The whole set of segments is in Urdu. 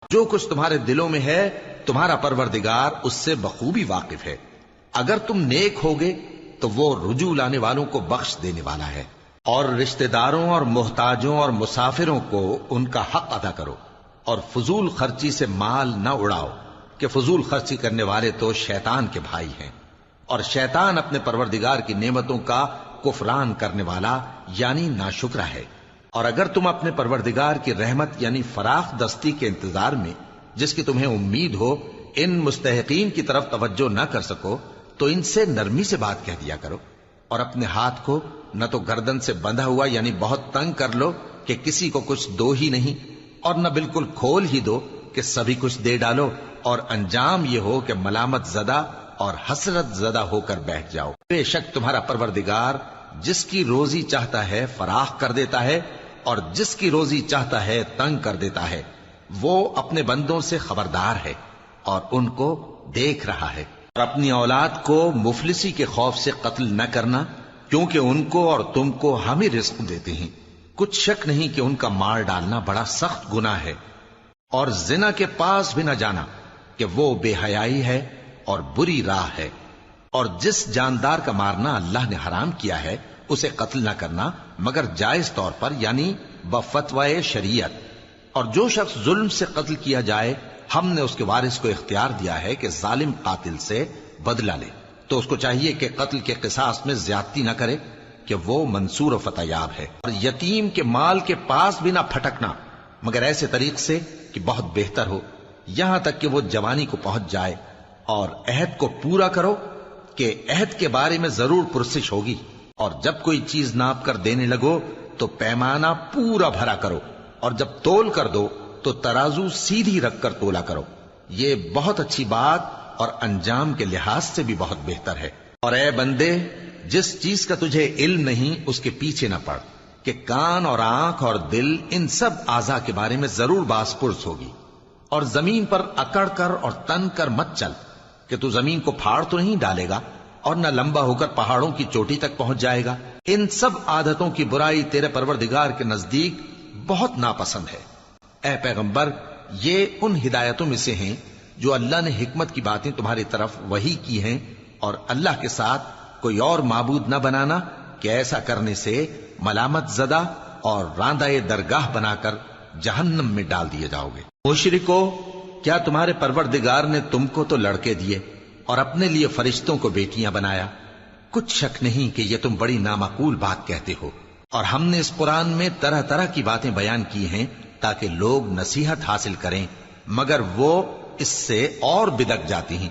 جو کچھ تمہارے دلوں میں ہے تمہارا پروردگار اس سے بخوبی واقف ہے. اگر تم نیک ہوگے تو وہ رجوع لانے والوں کو بخش دینے والا ہے. اور رشتہ داروں اور محتاجوں اور مسافروں کو ان کا حق ادا کرو، اور فضول خرچی سے مال نہ اڑاؤ کہ فضول خرچی کرنے والے تو شیطان کے بھائی ہیں، اور شیطان اپنے پروردگار کی نعمتوں کا کفران کرنے والا یعنی ناشکرا ہے. اور اگر تم اپنے پروردگار کی رحمت یعنی فراخ دستی کے انتظار میں جس کی تمہیں امید ہو ان مستحقین کی طرف توجہ نہ کر سکو تو ان سے نرمی سے بات کہہ دیا کرو، اور اپنے ہاتھ کو نہ تو گردن سے بندھا ہوا یعنی بہت تنگ کر لو کہ کسی کو کچھ دو ہی نہیں، اور نہ بالکل کھول ہی دو کہ سبھی کچھ دے ڈالو، اور انجام یہ ہو کہ ملامت زدہ اور حسرت زدہ ہو کر بیٹھ جاؤ. بے شک تمہارا پروردگار جس کی روزی چاہتا ہے فراخ کر دیتا ہے اور جس کی روزی چاہتا ہے تنگ کر دیتا ہے. وہ اپنے بندوں سے خبردار ہے اور ان کو دیکھ رہا ہے. اور اپنی اولاد کو مفلسی کے خوف سے قتل نہ کرنا، کیونکہ ان کو اور تم کو ہم ہی رزق دیتے ہیں. کچھ شک نہیں کہ ان کا مار ڈالنا بڑا سخت گناہ ہے. اور زنا کے پاس بھی نہ جانا کہ وہ بے حیائی ہے اور بری راہ ہے. اور جس جاندار کا مارنا اللہ نے حرام کیا ہے اسے قتل نہ کرنا مگر جائز طور پر یعنی بفتوائے شریعت. اور جو شخص ظلم سے قتل کیا جائے ہم نے اس کے وارث کو اختیار دیا ہے کہ ظالم قاتل سے بدلہ لے، تو اس کو چاہیے کہ قتل کے قصاص میں زیادتی نہ کرے کہ وہ منصور و فتح یاب ہے. اور یتیم کے مال کے پاس بھی نہ پھٹکنا مگر ایسے طریق سے کہ بہت بہتر ہو، یہاں تک کہ وہ جوانی کو پہنچ جائے. اور عہد کو پورا کرو کہ عہد کے بارے میں ضرور پرسش ہوگی. اور جب کوئی چیز ناپ کر دینے لگو تو پیمانہ پورا بھرا کرو، اور جب تول کر دو تو ترازو سیدھی رکھ کر تولا کرو. یہ بہت اچھی بات اور انجام کے لحاظ سے بھی بہت بہتر ہے. اور اے بندے، جس چیز کا تجھے علم نہیں اس کے پیچھے نہ پڑ کہ کان اور آنکھ اور دل ان سب اعضاء کے بارے میں ضرور باس پرس ہوگی. اور زمین پر اکڑ کر اور تن کر مت چل کہ تو زمین کو پھاڑ تو نہیں ڈالے گا اور نہ لمبا ہو کر پہاڑوں کی چوٹی تک پہنچ جائے گا. ان سب عادتوں کی برائی تیرے پروردگار کے نزدیک بہت ناپسند ہے. اے پیغمبر، یہ ان ہدایتوں میں سے ہیں جو اللہ نے حکمت کی باتیں تمہاری طرف وحی کی ہیں، اور اللہ کے ساتھ کوئی اور معبود نہ بنانا کہ ایسا کرنے سے ملامت زدہ اور راندہ درگاہ بنا کر جہنم میں ڈال دیے جاؤ گے. مشرکو، کیا تمہارے پروردگار نے تم کو تو لڑکے دیے اور اپنے لیے فرشتوں کو بیٹیاں بنایا؟ کچھ شک نہیں کہ یہ تم بڑی نامعقول بات کہتے ہو. اور ہم نے اس قرآن میں طرح طرح کی باتیں بیان کی ہیں تاکہ لوگ نصیحت حاصل کریں، مگر وہ اس سے اور بدک جاتی ہیں.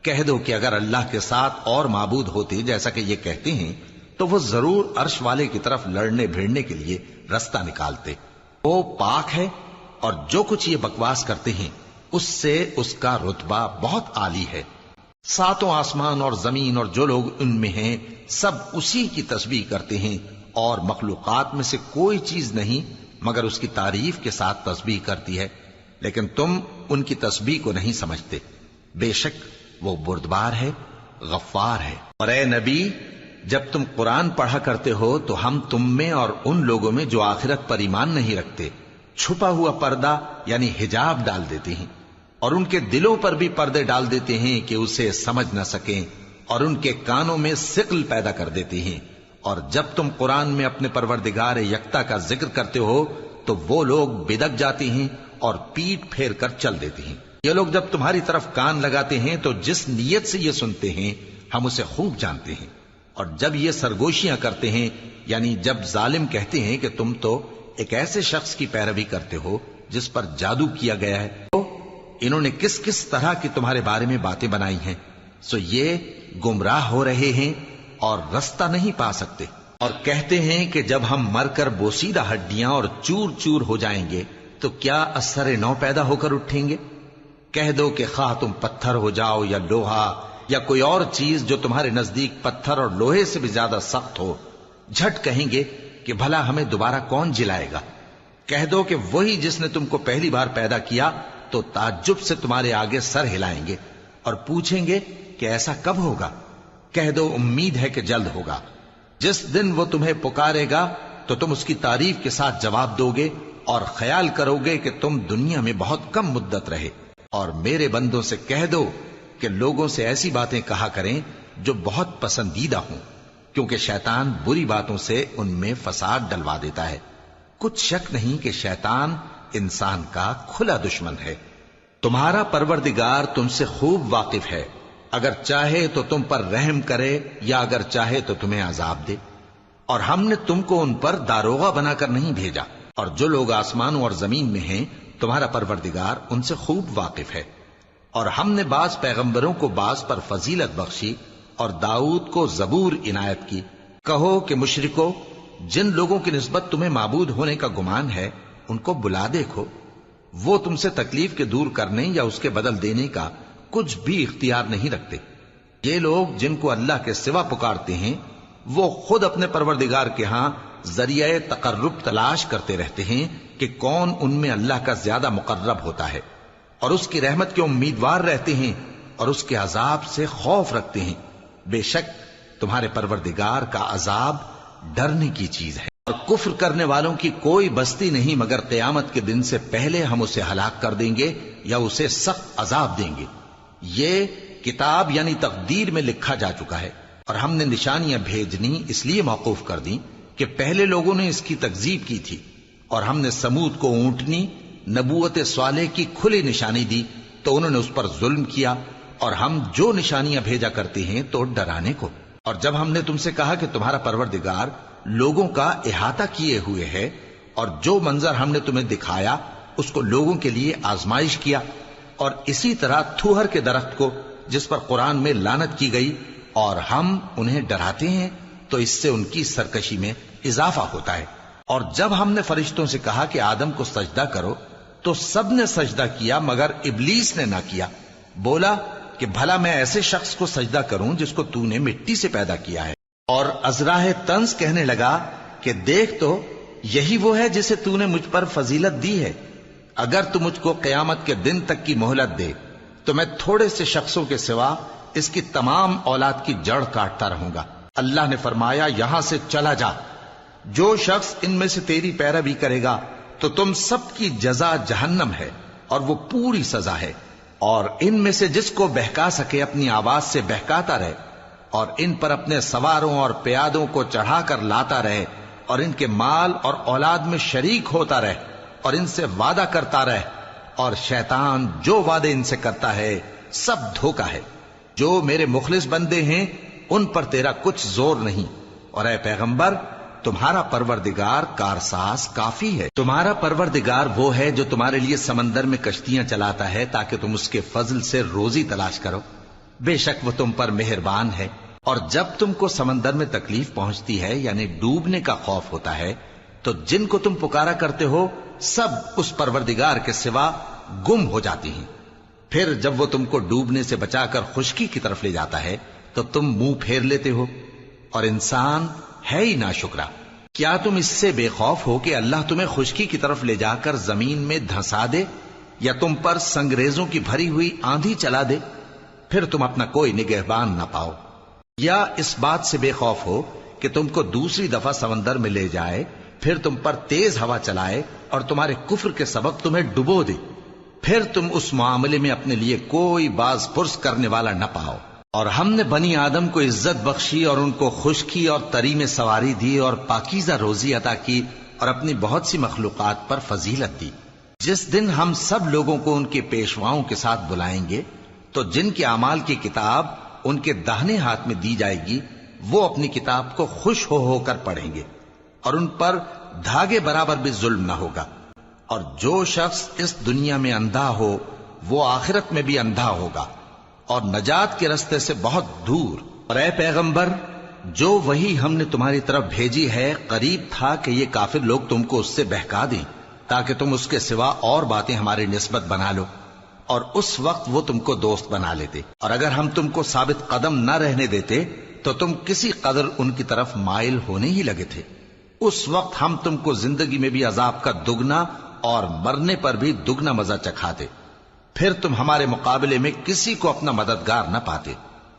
کہہ دو کہ اگر اللہ کے ساتھ اور معبود ہوتے جیسا کہ یہ کہتے ہیں تو وہ ضرور عرش والے کی طرف لڑنے بھیڑنے کے لیے رستہ نکالتے. وہ پاک ہے اور جو کچھ یہ بکواس کرتے ہیں اس سے اس کا رتبہ بہت عالی ہے. ساتوں آسمان اور زمین اور جو لوگ ان میں ہیں سب اسی کی تسبیح کرتے ہیں، اور مخلوقات میں سے کوئی چیز نہیں مگر اس کی تعریف کے ساتھ تسبیح کرتی ہے، لیکن تم ان کی تسبیح کو نہیں سمجھتے. بے شک وہ بردبار ہے، غفار ہے. اور اے نبی، جب تم قرآن پڑھا کرتے ہو تو ہم تم میں اور ان لوگوں میں جو آخرت پر ایمان نہیں رکھتے چھپا ہوا پردہ یعنی حجاب ڈال دیتے ہیں، اور ان کے دلوں پر بھی پردے ڈال دیتے ہیں کہ اسے سمجھ نہ سکیں، اور ان کے کانوں میں ثقل پیدا کر دیتے ہیں. اور جب تم قرآن میں اپنے پروردگار یکتا کا ذکر کرتے ہو تو وہ لوگ بدک جاتے ہیں اور پیٹ پھیر کر چل دیتے ہیں. یہ لوگ جب تمہاری طرف کان لگاتے ہیں تو جس نیت سے یہ سنتے ہیں ہم اسے خوب جانتے ہیں. اور جب یہ سرگوشیاں کرتے ہیں یعنی جب ظالم کہتے ہیں کہ تم تو ایک ایسے شخص کی پیروی کرتے ہو جس پر جادو کیا گیا ہے، تو انہوں نے کس کس طرح کی تمہارے بارے میں باتیں بنائی ہیں، سو یہ گمراہ ہو رہے ہیں اور رستہ نہیں پا سکتے. اور کہتے ہیں کہ جب ہم مر کر بوسیدہ ہڈیاں اور چور چور ہو جائیں گے تو کیا اثر نو پیدا ہو کر اٹھیں گے؟ کہہ دو کہ خواہ تم پتھر ہو جاؤ یا لوہا یا کوئی اور چیز جو تمہارے نزدیک پتھر اور لوہے سے بھی زیادہ سخت ہو، جھٹ کہیں گے کہ بھلا ہمیں دوبارہ کون جلائے گا. کہہ دو کہ وہی جس نے تم کو پہلی بار پیدا کیا تو تعجب سے تمہارے آگے سر ہلائیں گے اور پوچھیں گے کہ ایسا کب ہوگا. کہہ دو امید ہے کہ جلد ہوگا. جس دن وہ تمہیں پکارے گا تو تم اس کی تعریف کے ساتھ جواب دو گے اور خیال کرو گے کہ تم دنیا میں بہت کم مدت رہے. اور میرے بندوں سے کہہ دو کہ لوگوں سے ایسی باتیں کہا کریں جو بہت پسندیدہ ہوں، کیونکہ شیطان بری باتوں سے ان میں فساد ڈلوا دیتا ہے. کچھ شک نہیں کہ شیطان انسان کا کھلا دشمن ہے. تمہارا پروردگار تم سے خوب واقف ہے، اگر چاہے تو تم پر رحم کرے یا اگر چاہے تو تمہیں عذاب دے. اور ہم نے تم کو ان پر داروغہ بنا کر نہیں بھیجا، اور جو لوگ آسمانوں اور زمین میں ہیں تمہارا پروردگار ان سے خوب واقف ہے. اور ہم نے بعض پیغمبروں کو بعض پر فضیلت بخشی اور داؤد کو زبور عنایت کی. کہو کہ مشرکو، جن لوگوں کی نسبت تمہیں معبود ہونے کا گمان ہے ان کو بلا دیکھو، وہ تم سے تکلیف کے دور کرنے یا اس کے بدل دینے کا کچھ بھی اختیار نہیں رکھتے. یہ لوگ جن کو اللہ کے سوا پکارتے ہیں وہ خود اپنے پروردگار کے ہاں ذریعہ تقرب تلاش کرتے رہتے ہیں کہ کون ان میں اللہ کا زیادہ مقرب ہوتا ہے، اور اس کی رحمت کے امیدوار رہتے ہیں اور اس کے عذاب سے خوف رکھتے ہیں. بے شک تمہارے پروردگار کا عذاب ڈرنے کی چیز ہے. اور کفر کرنے والوں کی کوئی بستی نہیں مگر قیامت کے دن سے پہلے ہم اسے ہلاک کر دیں گے یا اسے سخت عذاب دیں گے. یہ کتاب یعنی تقدیر میں لکھا جا چکا ہے. اور ہم نے نشانیاں بھیجنی اس لیے موقوف کر دیں کہ پہلے لوگوں نے اس کی تکذیب کی تھی. اور ہم نے سمود کو اونٹنی نبوت صالح کی کھلی نشانی دی تو انہوں نے اس پر ظلم کیا. اور ہم جو نشانیاں بھیجا کرتے ہیں تو ڈرانے کو. اور جب ہم نے تم سے کہا کہ تمہارا پروردگار لوگوں کا احاطہ کیے ہوئے ہے اور جو منظر ہم نے تمہیں دکھایا اس کو لوگوں کے لیے آزمائش کیا، اور اسی طرح تھوہر کے درخت کو جس پر قرآن میں لعنت کی گئی، اور ہم انہیں ڈراتے ہیں تو اس سے ان کی سرکشی میں اضافہ ہوتا ہے. اور جب ہم نے فرشتوں سے کہا کہ آدم کو سجدہ کرو تو سب نے سجدہ کیا مگر ابلیس نے نہ کیا. بولا کہ بھلا میں ایسے شخص کو سجدہ کروں جس کو تو نے مٹی سے پیدا کیا ہے. اور ازراہ طنز کہنے لگا کہ دیکھ تو یہی وہ ہے جسے تو نے مجھ پر فضیلت دی ہے. اگر تو مجھ کو قیامت کے دن تک کی مہلت دے تو میں تھوڑے سے شخصوں کے سوا اس کی تمام اولاد کی جڑ کاٹتا رہوں گا. اللہ نے فرمایا یہاں سے چلا جا، جو شخص ان میں سے تیری پیروی کرے گا تو تم سب کی جزا جہنم ہے اور وہ پوری سزا ہے. اور ان میں سے جس کو بہکا سکے اپنی آواز سے بہکاتا رہے، اور ان پر اپنے سواروں اور پیادوں کو چڑھا کر لاتا رہے، اور ان کے مال اور اولاد میں شریک ہوتا رہے، اور ان سے وعدہ کرتا رہے. اور شیطان جو وعدے ان سے کرتا ہے سب دھوکا ہے. جو میرے مخلص بندے ہیں ان پر تیرا کچھ زور نہیں. اور اے پیغمبر تمہارا پروردگار کارساز کافی ہے. تمہارا پروردگار وہ ہے جو تمہارے لیے سمندر میں کشتیاں چلاتا ہے تاکہ تم اس کے فضل سے روزی تلاش کرو. بے شک وہ تم پر مہربان ہے. اور جب تم کو سمندر میں تکلیف پہنچتی ہے یعنی ڈوبنے کا خوف ہوتا ہے تو جن کو تم پکارا کرتے ہو سب اس پروردگار کے سوا گم ہو جاتی ہیں. پھر جب وہ تم کو ڈوبنے سے بچا کر خشکی کی طرف لے جاتا ہے تو تم منہ پھیر لیتے ہو. اور انسان ہے ہی ناشکرا. کیا تم اس سے بے خوف ہو کہ اللہ تمہیں خشکی کی طرف لے جا کر زمین میں دھنسا دے یا تم پر سنگریزوں کی بھری ہوئی آندھی چلا دے، پھر تم اپنا کوئی نگہبان نہ پاؤ؟ یا اس بات سے بے خوف ہو کہ تم کو دوسری دفعہ سمندر میں لے جائے، پھر تم پر تیز ہوا چلائے اور تمہارے کفر کے سبب تمہیں ڈبو دے، پھر تم اس معاملے میں اپنے لیے کوئی باز پرس کرنے والا نہ پاؤ؟ اور ہم نے بنی آدم کو عزت بخشی اور ان کو خشکی اور تری میں سواری دی اور پاکیزہ روزی عطا کی اور اپنی بہت سی مخلوقات پر فضیلت دی. جس دن ہم سب لوگوں کو ان کے پیشواؤں کے ساتھ بلائیں گے تو جن کے اعمال کی کتاب ان کے داہنے ہاتھ میں دی جائے گی وہ اپنی کتاب کو خوش ہو کر پڑھیں گے اور ان پر دھاگے برابر بھی ظلم نہ ہوگا. اور جو شخص اس دنیا میں اندھا ہو وہ آخرت میں بھی اندھا ہوگا اور نجات کے رستے سے بہت دور. اور اے پیغمبر جو وہی ہم نے تمہاری طرف بھیجی ہے قریب تھا کہ یہ کافر لوگ تم کو اس سے بہکا دیں تاکہ تم اس کے سوا اور باتیں ہماری نسبت بنا لو، اور اس وقت وہ تم کو دوست بنا لیتے. اور اگر ہم تم کو ثابت قدم نہ رہنے دیتے تو تم کسی قدر ان کی طرف مائل ہونے ہی لگے تھے. اس وقت ہم تم کو زندگی میں بھی عذاب کا دگنا اور مرنے پر بھی دگنا مزہ چکھاتے، پھر تم ہمارے مقابلے میں کسی کو اپنا مددگار نہ پاتے.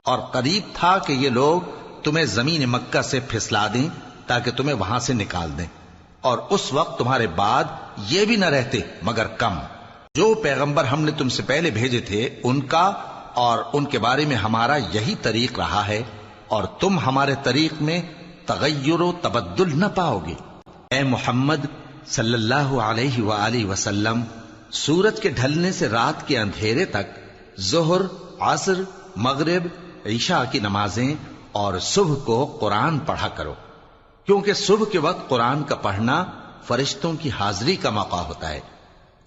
اور قریب تھا کہ یہ لوگ تمہیں زمین مکہ سے پھسلا دیں تاکہ تمہیں وہاں سے نکال دیں. اور اس وقت تمہارے بعد یہ بھی نہ رہتے مگر کم۔ جو پیغمبر ہم نے تم سے پہلے بھیجے تھے ان کا اور ان کے بارے میں ہمارا یہی طریق رہا ہے، اور تم ہمارے طریق میں تغیر و تبدل نہ پاؤ گے۔ اے محمد صلی اللہ علیہ وآلہ وسلم، سورج کے ڈھلنے سے رات کے اندھیرے تک ظہر، عصر، مغرب، عشاء کی نمازیں اور صبح کو قرآن پڑھا کرو، کیونکہ صبح کے وقت قرآن کا پڑھنا فرشتوں کی حاضری کا موقع ہوتا ہے،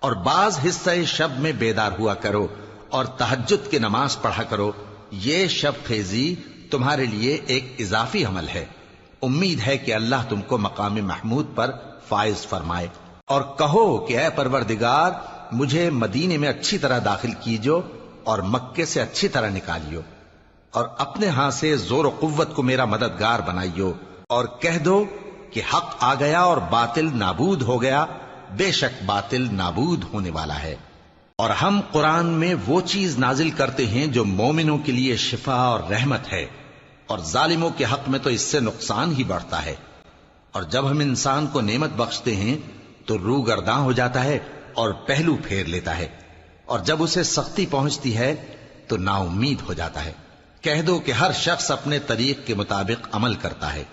اور بعض حصہ شب میں بیدار ہوا کرو اور تہجد کی نماز پڑھا کرو۔ یہ شب خیزی تمہارے لیے ایک اضافی عمل ہے۔ امید ہے کہ اللہ تم کو مقام محمود پر فائز فرمائے۔ اور کہو کہ اے پروردگار، مجھے مدینے میں اچھی طرح داخل کیجو اور مکے سے اچھی طرح نکالیو، اور اپنے ہاں سے زور و قوت کو میرا مددگار بنائیو، اور کہہ دو کہ حق آ گیا اور باطل نابود ہو گیا، بے شک باطل نابود ہونے والا ہے۔ اور ہم قرآن میں وہ چیز نازل کرتے ہیں جو مومنوں کے لیے شفا اور رحمت ہے، اور ظالموں کے حق میں تو اس سے نقصان ہی بڑھتا ہے۔ اور جب ہم انسان کو نعمت بخشتے ہیں تو روح گرداں ہو جاتا ہے اور پہلو پھیر لیتا ہے، اور جب اسے سختی پہنچتی ہے تو نا امید ہو جاتا ہے۔ کہہ دو کہ ہر شخص اپنے طریق کے مطابق عمل کرتا ہے،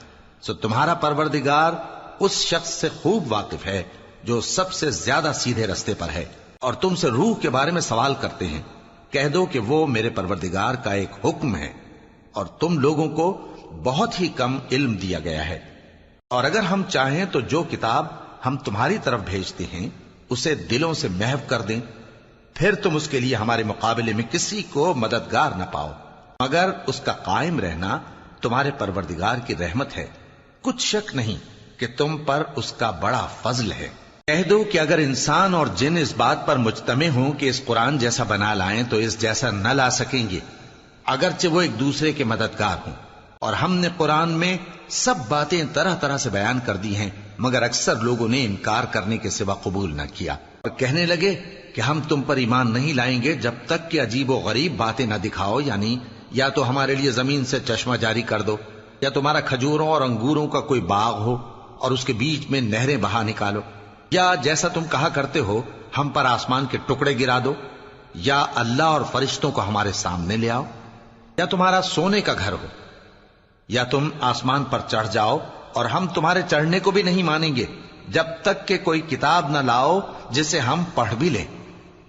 سو تمہارا پروردگار اس شخص سے خوب واقف ہے جو سب سے زیادہ سیدھے رستے پر ہے۔ اور تم سے روح کے بارے میں سوال کرتے ہیں، کہہ دو کہ وہ میرے پروردگار کا ایک حکم ہے، اور تم لوگوں کو بہت ہی کم علم دیا گیا ہے۔ اور اگر ہم چاہیں تو جو کتاب ہم تمہاری طرف بھیجتے ہیں اسے دلوں سے محو کر دیں، پھر تم اس کے لیے ہمارے مقابلے میں کسی کو مددگار نہ پاؤ، مگر اس کا قائم رہنا تمہارے پروردگار کی رحمت ہے، کچھ شک نہیں کہ تم پر اس کا بڑا فضل ہے۔ کہہ دو کہ اگر انسان اور جن اس بات پر مجتمع ہوں کہ اس قرآن جیسا بنا لائیں تو اس جیسا نہ لا سکیں گے، اگرچہ وہ ایک دوسرے کے مددگار ہوں۔ اور ہم نے قرآن میں سب باتیں طرح طرح سے بیان کر دی ہیں، مگر اکثر لوگوں نے انکار کرنے کے سوا قبول نہ کیا، اور کہنے لگے کہ ہم تم پر ایمان نہیں لائیں گے جب تک کہ عجیب و غریب باتیں نہ دکھاؤ، یعنی یا تو ہمارے لیے زمین سے چشمہ جاری کر دو، یا تمہارا کھجوروں اور انگوروں کا کوئی باغ ہو اور اس کے بیچ میں نہریں بہا نکالو، یا جیسا تم کہا کرتے ہو ہم پر آسمان کے ٹکڑے گرا دو، یا اللہ اور فرشتوں کو ہمارے سامنے لے آؤ، یا تمہارا سونے کا گھر ہو، یا تم آسمان پر چڑھ جاؤ اور ہم تمہارے چڑھنے کو بھی نہیں مانیں گے جب تک کہ کوئی کتاب نہ لاؤ جسے ہم پڑھ بھی لیں۔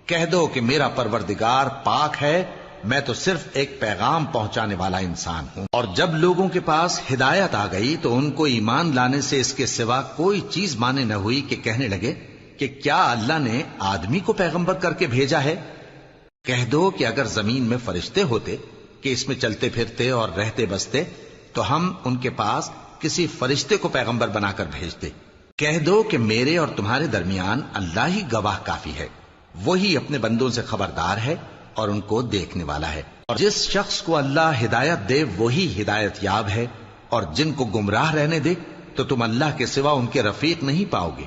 کہہ دو کہ میرا پروردگار پاک ہے، میں تو صرف ایک پیغام پہنچانے والا انسان ہوں۔ اور جب لوگوں کے پاس ہدایت آ گئی تو ان کو ایمان لانے سے اس کے سوا کوئی چیز مانے نہ ہوئی کہ کہنے لگے کہ کیا اللہ نے آدمی کو پیغمبر کر کے بھیجا ہے؟ کہہ دو کہ اگر زمین میں فرشتے ہوتے کہ اس میں چلتے پھرتے اور رہتے بستے تو ہم ان کے پاس کسی فرشتے کو پیغمبر بنا کر بھیجتے۔ کہہ دو کہ میرے اور تمہارے درمیان اللہ ہی گواہ کافی ہے، وہی اپنے بندوں سے خبردار ہے اور ان کو دیکھنے والا ہے۔ اور جس شخص کو اللہ ہدایت دے وہی ہدایت یاب ہے، اور جن کو گمراہ رہنے دے تو تم اللہ کے سوا ان کے رفیق نہیں پاؤ گے۔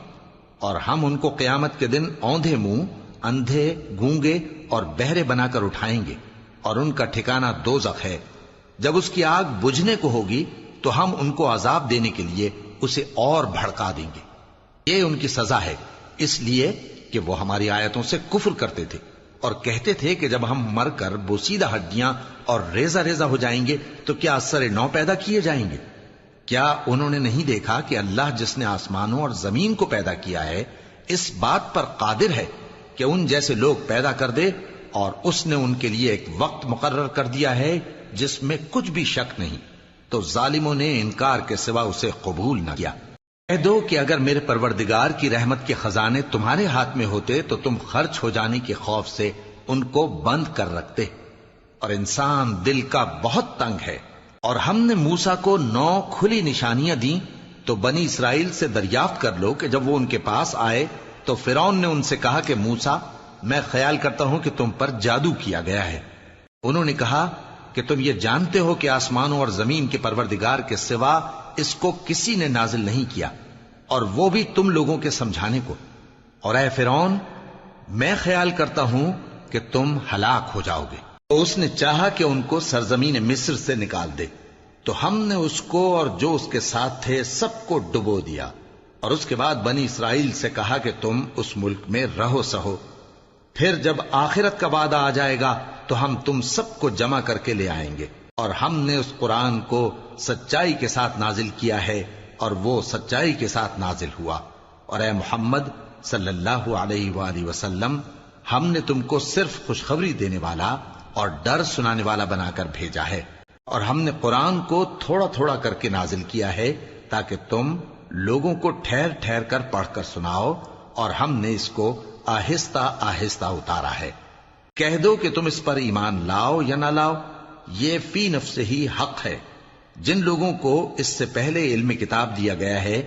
اور ہم ان کو قیامت کے دن اوندھے منہ، اندھے، گونگے اور بہرے بنا کر اٹھائیں گے، اور ان کا ٹھکانہ دوزخ ہے۔ جب اس کی آگ بجھنے کو ہوگی تو ہم ان کو عذاب دینے کے لیے اسے اور بھڑکا دیں گے۔ یہ ان کی سزا ہے، اس لیے کہ وہ ہماری آیتوں سے کفر کرتے تھے اور کہتے تھے کہ جب ہم مر کر بوسیدہ ہڈیاں اور ریزہ ریزہ ہو جائیں گے تو کیا اثر نو پیدا کیے جائیں گے؟ کیا انہوں نے نہیں دیکھا کہ اللہ جس نے آسمانوں اور زمین کو پیدا کیا ہے اس بات پر قادر ہے کہ ان جیسے لوگ پیدا کر دے، اور اس نے ان کے لیے ایک وقت مقرر کر دیا ہے جس میں کچھ بھی شک نہیں، تو ظالموں نے انکار کے سوا اسے قبول نہ کیا۔ کہہ دو کہ اگر میرے پروردگار کی رحمت کے خزانے تمہارے ہاتھ میں ہوتے تو تم خرچ ہو جانے کے خوف سے ان کو بند کر رکھتے، اور انسان دل کا بہت تنگ ہے۔ اور ہم نے موسیٰ کو 9 کھلی نشانیاں دیں تو بنی اسرائیل سے دریافت کر لو کہ جب وہ ان کے پاس آئے تو فرعون نے ان سے کہا کہ موسیٰ، میں خیال کرتا ہوں کہ تم پر جادو کیا گیا ہے۔ انہوں نے کہا کہ تم یہ جانتے ہو کہ آسمانوں اور زمین کے پروردگار کے سوا اس کو کسی نے نازل نہیں کیا، اور وہ بھی تم لوگوں کے سمجھانے کو۔ اور اے فرعون، میں خیال کرتا ہوں کہ تم ہلاک ہو جاؤ گے۔ تو اس نے چاہا کہ ان کو سرزمین مصر سے نکال دے، تو ہم نے اس کو اور جو اس کے ساتھ تھے سب کو ڈبو دیا، اور اس کے بعد بنی اسرائیل سے کہا کہ تم اس ملک میں رہو سہو، پھر جب آخرت کا وعدہ آ جائے گا تو ہم تم سب کو جمع کر کے لے آئیں گے۔ اور ہم نے اس قرآن کو سچائی کے ساتھ نازل کیا ہے اور وہ سچائی کے ساتھ نازل ہوا۔ اور اے محمد صلی اللہ علیہ وآلہ وسلم، ہم نے تم کو صرف خوشخبری دینے والا اور ڈر سنانے والا بنا کر بھیجا ہے، اور ہم نے قرآن کو تھوڑا تھوڑا کر کے نازل کیا ہے تاکہ تم لوگوں کو ٹھہر ٹھہر کر پڑھ کر سناؤ، اور ہم نے اس کو آہستہ آہستہ اتارا ہے۔ کہہ دو کہ تم اس پر ایمان لاؤ یا نہ لاؤ، یہ فی نفس ہی حق ہے۔ جن لوگوں کو اس سے پہلے علم کتاب دیا گیا ہے،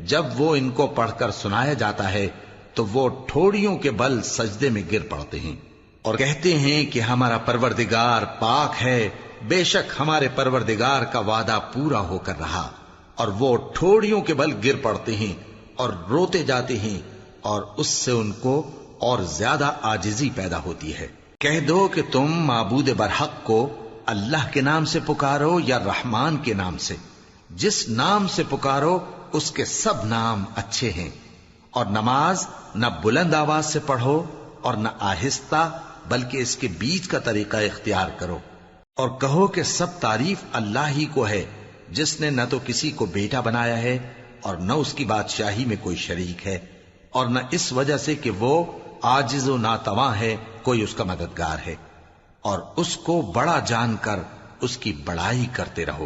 جب وہ ان کو پڑھ کر سنایا جاتا ہے تو وہ ٹھوڑیوں کے بل سجدے میں گر پڑتے ہیں اور کہتے ہیں کہ ہمارا پروردگار پاک ہے، بے شک ہمارے پروردگار کا وعدہ پورا ہو کر رہا۔ اور وہ ٹھوڑیوں کے بل گر پڑتے ہیں اور روتے جاتے ہیں، اور اس سے ان کو اور زیادہ عاجزی پیدا ہوتی ہے۔ کہہ دو کہ تم معبود برحق کو اللہ کے نام سے پکارو یا رحمان کے نام سے، جس نام سے پکارو اس کے سب نام اچھے ہیں، اور نماز نہ بلند آواز سے پڑھو اور نہ آہستہ، بلکہ اس کے بیچ کا طریقہ اختیار کرو، اور کہو کہ سب تعریف اللہ ہی کو ہے، جس نے نہ تو کسی کو بیٹا بنایا ہے اور نہ اس کی بادشاہی میں کوئی شریک ہے، اور نہ اس وجہ سے کہ وہ عاجز و ناتواں ہے کوئی اس کا مددگار ہے، اور اس کو بڑا جان کر اس کی بڑائی کرتے رہو۔